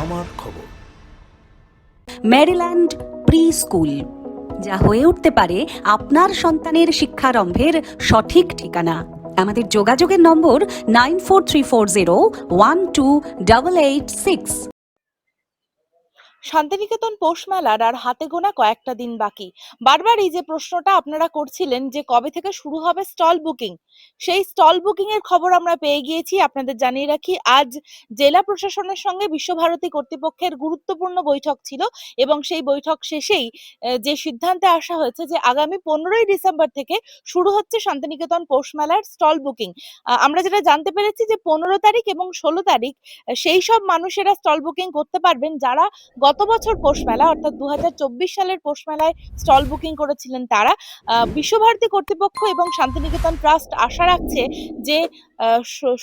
আমার খবর। Maryland pre school, যা হয়ে উঠতে পারে আপনার সন্তানের শিক্ষারম্ভের সঠিক ঠিকানা। আমাদের যোগাযোগের নম্বর 9434012886। শান্তিনিকেতন পৌষ মেলার আর হাতে গোনা কয়েকটা দিন বাকি। বারবার এই যে প্রশ্নটা আপনারা করছিলেন যে কবে থেকে শুরু হবে স্টল বুকিং, সেই স্টল বুকিং এর খবর আমরা পেয়ে গিয়েছি। আপনাদের জানিয়ে রাখি, আজ জেলা প্রশাসনের সঙ্গে বিশ্বভারতী কর্তৃপক্ষের গুরুত্বপূর্ণ বৈঠক ছিল এবং সেই বৈঠক শেষেই যে সিদ্ধান্তে আসা হয়েছে যে আগামী 15ই ডিসেম্বর থেকে শুরু হচ্ছে শান্তিনিকেতন পৌষ মেলার স্টল বুকিং। আমরা যেটা জানতে পেরেছি যে 15 তারিখ এবং 16 তারিখ সেই সব মানুষেরা স্টল বুকিং করতে পারবেন যারা গত বছর পৌষ মেলা অর্থাৎ 2024 সালের পৌষ মেলায় স্টল বুকিং করেছিলেন তারা। বিশ্বভারতী কর্তৃপক্ষ এবং শান্তিনিকেতন ট্রাস্ট আশা রাখছে যে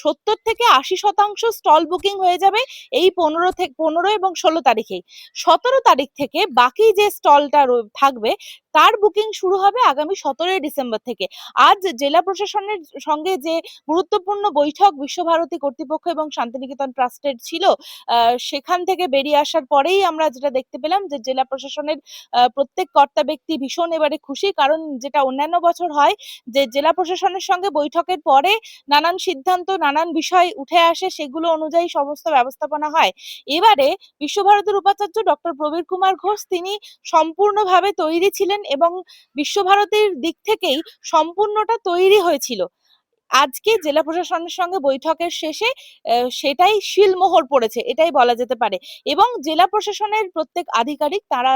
70 থেকে 80% স্টল বুকিং হয়ে যাবে এই 15 এবং 16 তারিখেই। 17 তারিখ থেকে বাকি যে স্টলটা থাকবে তার বুকিং শুরু হবে আগামী 17ই ডিসেম্বর থেকে। আজ জেলা প্রশাসনের সঙ্গে যে গুরুত্বপূর্ণ বৈঠক বিশ্বভারতী কর্তৃপক্ষ এবং শান্তিনিকেতন ট্রাস্টের ছিল, সেখান থেকে বেরিয়ে আসার পরেই আমরা যেটা দেখতে পেলাম যে জেলা প্রশাসনের প্রত্যেক কর্তা ব্যক্তি ভীষণ এবারে খুশি। কারণ যেটা অন্যান্য বছর হয় যে জেলা প্রশাসনের সঙ্গে বৈঠকের পরে নানান সিদ্ধান্ত, নানান বিষয় উঠে আসে, সেগুলো অনুযায়ী সমস্ত ব্যবস্থাপনা হয়। এবারে বিশ্বভারতীর উপাচার্য ডক্টর প্রবীর কুমার ঘোষ তিনি সম্পূর্ণভাবে তৈরি ছিলেন এবং বিশ্বভারতীর দিক থেকেই সম্পূর্ণটা তৈরি হয়েছিল। আজকে জেলা প্রশাসনের সঙ্গে বৈঠকের শেষে সেটাই শিলমোহর পড়েছে, এটাই বলা যেতে পারে। এবং জেলা প্রশাসনের প্রত্যেক আধিকারিক তারা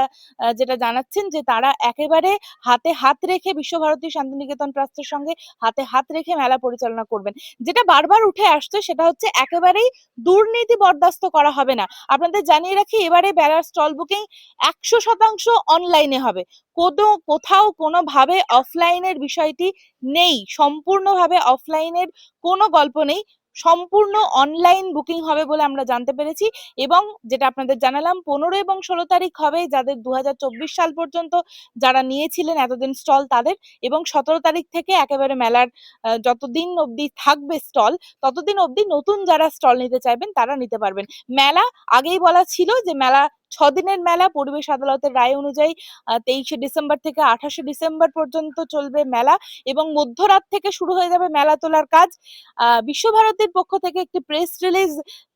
যেটা জানাচ্ছেন যে তারা একেবারে হাতে হাত রেখে বিশ্বভারতী শান্তিনিকেতন ট্রাস্টের সঙ্গে হাতে হাত রেখে মেলা পরিচালনা করবেন। যেটা বারবার উঠে আসছে সেটা হচ্ছে একেবারেই দুর্নীতি বরদাস্ত করা হবে না। আপনাদের জানিয়ে রাখি, এবারে মেলার স্টল বুকিং 100% অনলাইনে হবে। কোথাও কোনোভাবে অফলাইনের বিষয়টি নেই, সম্পূর্ণভাবে অফলাইনের কোনো গল্প নেই, সম্পূর্ণ অনলাইন বুকিং হবে বলে আমরা জানতে পেরেছি। এবং যেটা আপনাদের জানালাম, 15 এবং 16 তারিখ হবে যাদের 2024 সাল পর্যন্ত যারা নিয়েছিলেন এতদিন স্টল তাদের, এবং 17 তারিখ থেকে একেবারে মেলার যতদিন অবধি থাকবে স্টল ততদিন অবধি নতুন যারা স্টল নিতে চাইবেন তারা নিতে পারবেন। মেলা আগেই বলা ছিল যে মেলা 6 দিনের মেলা, পরিবেশ আদালতের রায় অনুযায়ী 23শে ডিসেম্বর থেকে 28শে ডিসেম্বর পর্যন্ত চলবে মেলা এবং মধ্যরাত থেকে শুরু হয়ে যাবে মেলা তোলার কাজ। বিশ্বভারতীর পক্ষ থেকে একটি প্রেস রিলিজ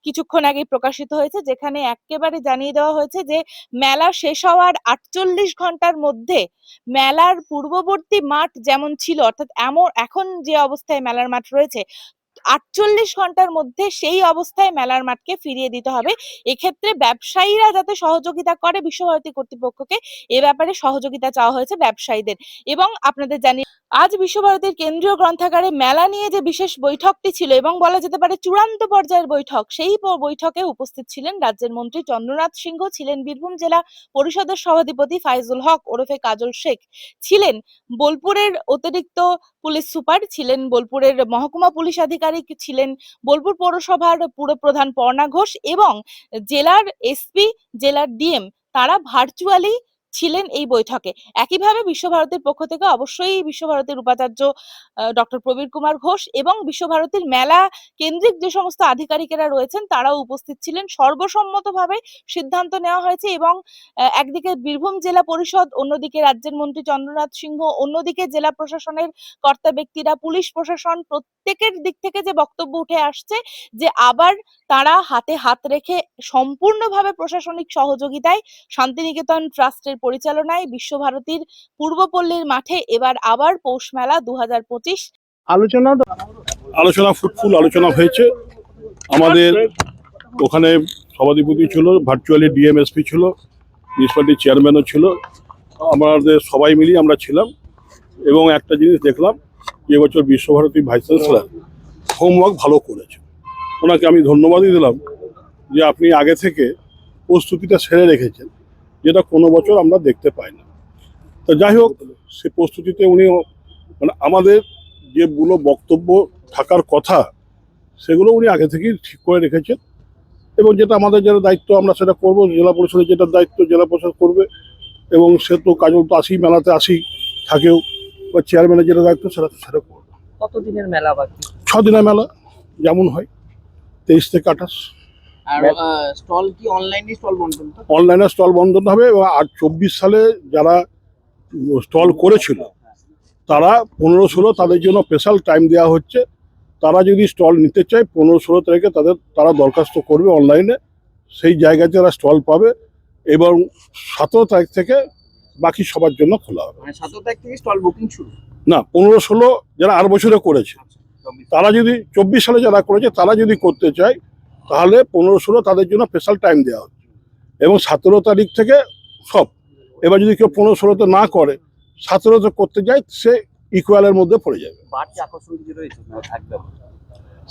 কিছুক্ষণ আগে প্রকাশিত হয়েছে, যেখানে একেবারে জানিয়ে দেওয়া হয়েছে যে মেলা শেষ হওয়ার 48 ঘন্টার মধ্যে মেলার পূর্ববর্তী মাঠ যেমন ছিল, অর্থাৎ এখন যে অবস্থায় মেলার মাঠ রয়েছে, 48 ঘন্টার মধ্যে সেই অবস্থায় মেলার মাঠকে ফিরিয়ে দিতে হবে। এক্ষেত্রে ব্যবসায়ীরা যাতে সহযোগিতা করে বিশ্বভারতী কর্তৃপক্ষকে, এ ব্যাপারে সহযোগিতা চাওয়া হয়েছে ব্যবসায়ীদের। এবং আপনাদের জানি, আজ বিশ্বভারতীর কেন্দ্রীয় গ্রন্থাগারে মেলা নিয়ে যে বিশেষ বৈঠকটি ছিল এবং বলা যেতে পারে চূড়ান্ত পর্যায়ের বৈঠক, সেই বৈঠকে উপস্থিত ছিলেন রাজ্যের মন্ত্রী চন্দ্রনাথ সিংহ, ছিলেন বীরভূম জেলা পরিষদের সভাধিপতি ফাইজুল হক ওরফে কাজল শেখ, ছিলেন বোলপুরের অতিরিক্ত পুলিশ সুপার, ছিলেন বোলপুরের মহকুমা পুলিশ আধিকারিক, ছিলেন বোলপুর পৌরসভার পুরপ্রধান পর্ণা ঘোষ এবং জেলার এসপি, জেলার ডিএম, তারা ভার্চুয়ালি ছিলেন এই বৈঠকে। একইভাবে বিশ্বভারতীর পক্ষ থেকে অবশ্যই বিশ্বভারতীর উপাচার্য ডক্টর প্রবীর কুমার ঘোষ এবং বিশ্বভারতীর মেলা কেন্দ্রিক যে সমস্ত আধিকারিকেরা রয়েছেন তারাও উপস্থিত ছিলেন। সর্বসম্মতভাবে সিদ্ধান্ত নেওয়া হয়েছে এবং একদিকে বীরভূম জেলা পরিষদ, অন্যদিকে রাজ্যের মন্ত্রী চন্দ্রনাথ সিংহ, অন্যদিকে জেলা প্রশাসনের কর্তা ব্যক্তিরা, পুলিশ প্রশাসন, প্রত্যেকের দিক থেকে যে বক্তব্য উঠে আসছে যে আবার তারা হাতে হাত রেখে সম্পূর্ণভাবে প্রশাসনিক সহযোগিতায় শান্তিনিকেতন ট্রাস্টের পরিচালনায় বিশ্বভারতীর পূর্বপল্লীর মাঠে এবার আবার পৌষ মেলা 2025 আলোচনা ফুটফুল আলোচনা হয়েছে। আমাদের ওখানে সভাধিপতি ছিল, ভার্চুয়ালি ডিএমএসপি ছিল, মিউনিসিপ্যালিটির চেয়ারম্যানও ছিল, আমাদের সবাই মিলিয়ে আমরা ছিলাম। এবং একটা জিনিস দেখলাম, এবছর বিশ্বভারতী ভাইস চ্যান্সেলর হোমওয়ার্ক ভালো করেছে। ওনাকে আমি ধন্যবাদই দিলাম যে আপনি আগে থেকে প্রস্তুতিটা সেরে রেখেছেন, যেটা কোনো বছর আমরা দেখতে পাই না। তো যাই হোক, সে প্রস্তুতিতে উনি মানে আমাদের যেগুলো বক্তব্য থাকার কথা সেগুলো উনি আগে থেকেই ঠিক করে রেখেছেন এবং যেটা আমাদের যেটা দায়িত্ব আমরা সেটা করবো। জেলা পরিষদের যেটা দায়িত্ব জেলা পরিষদ করবে এবং সে তো কাজল তো আসি, মেলাতে আসি থাকেও, বা চেয়ারম্যানের যেটা দায়িত্ব সেটা করবে। কতদিনের মেলা বাকি? 6 দিনের মেলা যেমন হয়, 23 থেকে 28। আর স্টল কি অনলাইনে স্টল বন্টন তো? অনলাইনে স্টল বন্ধ হবে এবং আর 24 সালে যারা স্টল করেছিল তারা 15-16 তাদের জন্য স্পেশাল টাইম দেওয়া হচ্ছে। তারা যদি স্টল নিতে চায় 15-16 তারিখে তারা দরখাস্ত করবে অনলাইনে, সেই জায়গায় তারা স্টল পাবে এবং 17 তারিখ থেকে বাকি সবার জন্য খোলা হবে। মানে 17 তারিখ থেকে স্টল বুকিং শুরু? না, 15-16 যারা আর বছরে করেছে, তারা যদি 24 সালে যারা করেছে তারা যদি করতে চায় তাহলে 15-16 তাদের জন্য স্পেশাল টাইম দেওয়া হচ্ছে এবং 17 তারিখ থেকে সব। এবার যদি কেউ 15-16তে না করে 17তে করতে যায় সে ইকুয়ালের মধ্যে পড়ে যাবে। বাড়তি আকর্ষণ কি রয়েছে একদম?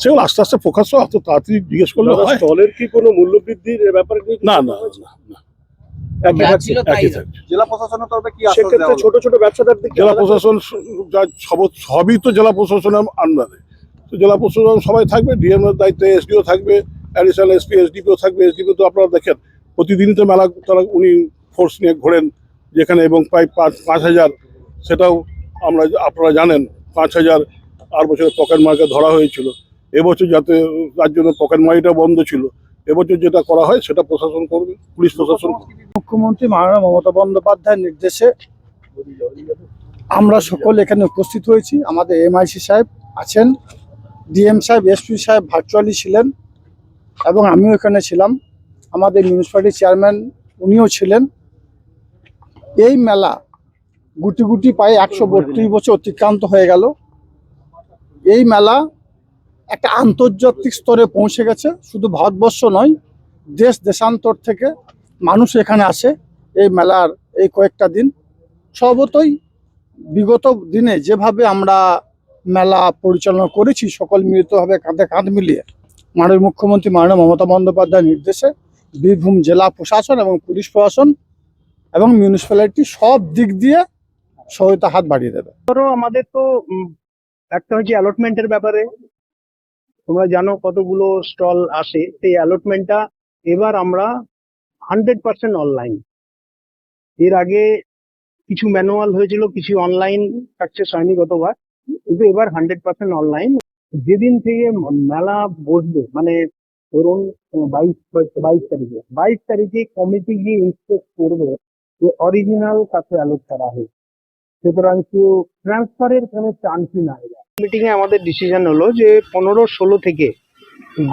সেগুলো আস্তে আস্তে প্রকাশ্য এত তাড়াতাড়ি জিজ্ঞেস করলে হয়? স্টলের কি কোনো মূল্য বৃদ্ধির ব্যাপারে কি? না না না না, একই যা থাকছে, ছিল তাই একই রয়েছে। থাকছে। জেলা প্রশাসনের তরফে কি আশ্বাস সেক্ষেত্রে দেওয়া হলো? ছোট ছোট ব্যবসাদার দিকে জেলা প্রশাসন সবই তো জেলা প্রশাসনের আন্ডারে, তো জেলা প্রশাসন সবাই থাকবে, ডিএম এর দায়িত্বে এসডিও থাকবে, অ্যাডিশনাল এসপি এসডিপিও থাকবে। এসডিপিও তো আপনারা দেখেন প্রতিদিনই তো মেলা তারা উনি ফোর্স নিয়ে ঘোরেন যেখানে, এবং প্রায় 5,000, সেটাও আপনারা জানেন 5,000 আর বছর পকেট মার্কে ধরা হয়েছিল। এবছর যাতে তার জন্য পকেট মারিটা বন্ধ ছিল, এবছর যেটা করা হয় সেটা প্রশাসন করবে, পুলিশ প্রশাসন। মুখ্যমন্ত্রী মাননীয় মমতা বন্দ্যোপাধ্যায়ের নির্দেশে আমরা সকল এখানে উপস্থিত হয়েছি। আমাদের এমআইসি সাহেব আছেন, ডিএম সাহেব, এসপি সাহেব ভার্চুয়ালি ছিলেন এবং আমিও এখানে ছিলাম। আমাদের মিউনিসিপ্যালিটি চেয়ারম্যান উনিও ছিলেন। এই মেলা গুটি গুটি পায়ে 132 বছর অতিক্রান্ত হয়ে গেল। এই মেলা একটা আন্তর্জাতিক স্তরে পৌঁছে গেছে। শুধু ভারতবর্ষ নয়, দেশ দেশান্তর থেকে মানুষ এখানে আসে এই মেলার এই কয়েকটা দিন। স্বভাবতই বিগত দিনে যেভাবে আমরা মেলা পরিচালনা করেছি সকল মিলিতভাবে কাঁধে কাঁধ মিলিয়ে, মাননীয় মুখ্যমন্ত্রী মাননীয় মমতা বন্দ্যোপাধ্যায়ের নির্দেশে বীরভূম জেলা প্রশাসন এবং পুলিশ প্রশাসন এবং মিউনিসিপ্যালিটি সব দিক দিয়ে সহায়তা হাত বাড়িয়ে দেবে। আমাদের তো একটা হচ্ছে অ্যালটমেন্টের ব্যাপারে। তোমরা জানো কতগুলো স্টল আসে, সেই অ্যালটমেন্টটা এবার আমরা 100% অনলাইন। এর আগে কিছু ম্যানুয়াল হয়েছিল, কিছু অনলাইন সাকসেস হয়নি গতবার, কিন্তু এবার 100% অনলাইন। যেদিন থেকে মেলা বসবে, মানে ধরুন 22 তারিখে কমিটি গিয়ে ইন্সপেক্ট করবে যে অরিজিনাল কাছে অ্যালোট করা হয়, সুতরাং কেউ ট্রান্সফারের কোনো চান্সই নাই। মিটিং এ আমাদের ডিসিশন হলো যে 15-16 থেকে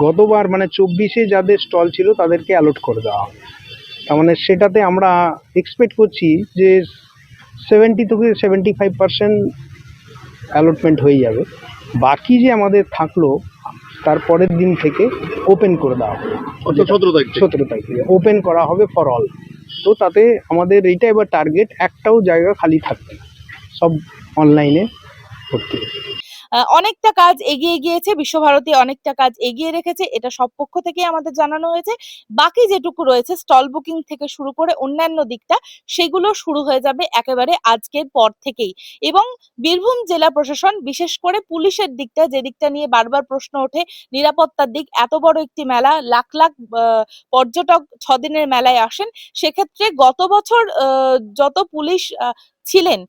গতবার মানে 24-এ যাদের স্টল ছিল তাদেরকে অ্যালোট করে দেওয়া হবে। তার মানে সেটাতে আমরা এক্সপেক্ট করছি যে 70 থেকে 75% অ্যালটমেন্ট হয়ে যাবে। বাকি যে আমাদের থাকলো তারপরের দিন থেকে ওপেন করে দেওয়া হবে। 17 তারিখ থেকে। 17 তারিখ থেকে ওপেন করা হবে ফর অল। তো তাতে আমাদের এইটা এবার টার্গেট, একটাও জায়গা খালি থাকবে না, সব অনলাইনে ভর্তি। অনেকটা কাজ এগিয়ে গিয়েছে, বিশ্বভারতী অনেকটা কাজ এগিয়ে রেখেছে, এটা সব পক্ষ থেকে আমাদের জানানো হয়েছে। বাকি যেটুকু রয়েছে স্টল বুকিং থেকে শুরু করে অন্যান্য দিকটা, সেগুলো শুরু হয়ে যাবে একেবারে আজকের পর থেকেই। এবং বীরভূম জেলা প্রশাসন, বিশেষ করে পুলিশের দিকটা, যে দিকটা নিয়ে বারবার প্রশ্ন ওঠে, নিরাপত্তার দিক, এত বড় একটি মেলা, লাখ লাখ পর্যটক 6 দিনের মেলায় আসেন, সেক্ষেত্রে গত বছর যত পুলিশ ছিলেন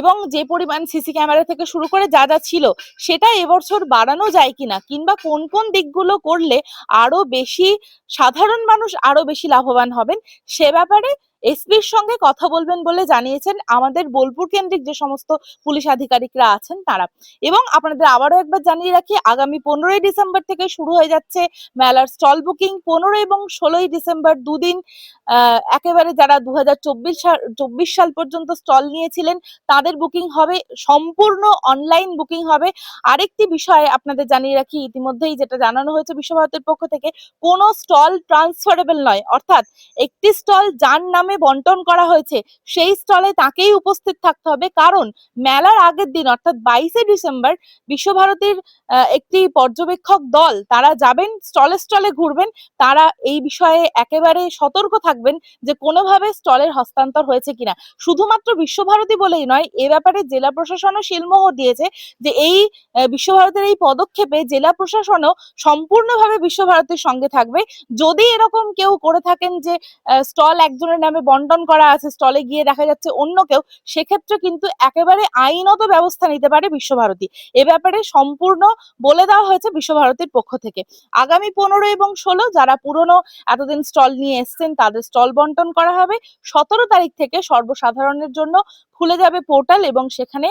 এবং যে পরিমাণ সিসি ক্যামেরা থেকে শুরু করে যা যা ছিল, সেটা এবছর বাড়ানো যায় কিনা, কিংবা কোন কোন দিকগুলো করলে আরো বেশি সাধারণ মানুষ আরো বেশি লাভবান হবেন, সে ব্যাপারে এসপির সঙ্গে কথা বলবেন বলে জানিয়েছেন আমাদের বোলপুর কেন্দ্রিক যে সমস্ত পুলিশ আধিকারিকরা আছেন তারা। এবং আপনাদের আবারও একবার জানিয়ে রাখি, আগামী 15ই ডিসেম্বর থেকে শুরু হয়ে যাচ্ছে মেলার স্টল বুকিং। 15 এবং 16ই ডিসেম্বর দুদিন একেবারে যারা 2024 সাল পর্যন্ত স্টল নিয়েছিলেন তাদের বুকিং হবে, সম্পূর্ণ অনলাইন বুকিং হবে। আরেকটি বিষয় আপনাদের জানিয়ে রাখি, ইতিমধ্যেই যেটা জানানো হয়েছে বিশ্বভারতীর পক্ষ থেকে, কোনো স্টল ট্রান্সফারেবল নয়। অর্থাৎ একটি স্টল যার নামে বন্টন করা হয়েছে সেই স্টলে তাকেই উপস্থিত থাকতে হবে, কারণ মেলার আগের দিন অর্থাৎ 22শে ডিসেম্বর বিশ্বভারতীর একটি পর্যবেক্ষক দল তারা যাবেন, স্টলে স্টলে ঘুরবেন। তারা এই বিষয়ে একেবারে সতর্ক থাকবেন যে কোনোভাবে স্টলের হস্তান্তর হয়েছে কিনা। শুধুমাত্র বিশ্বভারতী বলেই নয়, এ ব্যাপারে জেলা প্রশাসনও শিলমোহর দিয়েছে যে এই বিশ্বভারতীর এই পদক্ষেপে জেলা প্রশাসনও সম্পূর্ণভাবে বিশ্বভারতীর সঙ্গে থাকবে। যদি এরকম কেউ করে থাকেন যে স্টল একজনের নামে বন্টন করা আছে, স্টলে গিয়ে দেখা যাচ্ছে অন্য কেউ, সেক্ষেত্রে কিন্তু একেবারে আইনত ব্যবস্থা নিতে পারে বিশ্বভারতী। এ ব্যাপারে সম্পূর্ণ বলে দেওয়া হয়েছে বিশ্বভারতীর পক্ষ থেকে। আগামী 15 এবং 16 যারা পুরনো এতদিন স্টল নিয়ে এসছেন তাদের স্টল বন্টন করা হবে। 17 তারিখ থেকে সর্বসাধারণের জন্য খুলে যাবে পোর্টাল এবং সেখানে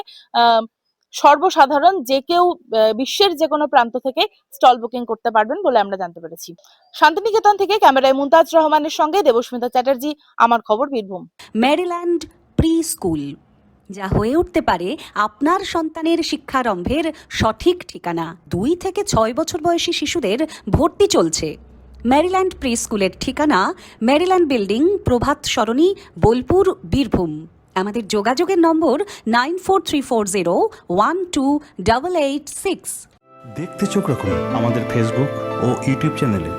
সর্বসাধারণ যে কেউ বিশ্বের যে কোনো প্রান্ত থেকে স্টল বুকিং করতে পারবেন বলে আমরা জানতে পেরেছি। শান্তিনিকেতন থেকে ক্যামেরায় মুমতাজ রহমানের সঙ্গে দেবস্মিতা চ্যাটার্জি, আমার খবর বীরভূম। মেরিল্যান্ড প্রি স্কুল, যা হয়ে উঠতে পারে আপনার সন্তানের শিক্ষারম্ভের সঠিক ঠিকানা। 2 থেকে 6 বছর বয়সী শিশুদের ভর্তি চলছে। মেরিল্যান্ড প্রি স্কুলের ঠিকানা মেরিল্যান্ড বিল্ডিং, প্রভাত সরণি, বোলপুর, বীরভূম। আমাদের যোগাযোগের নম্বর 9434012886। দেখতে চোখ রাখুন আমাদের ফেসবুক ও ইউটিউব চ্যানেলে।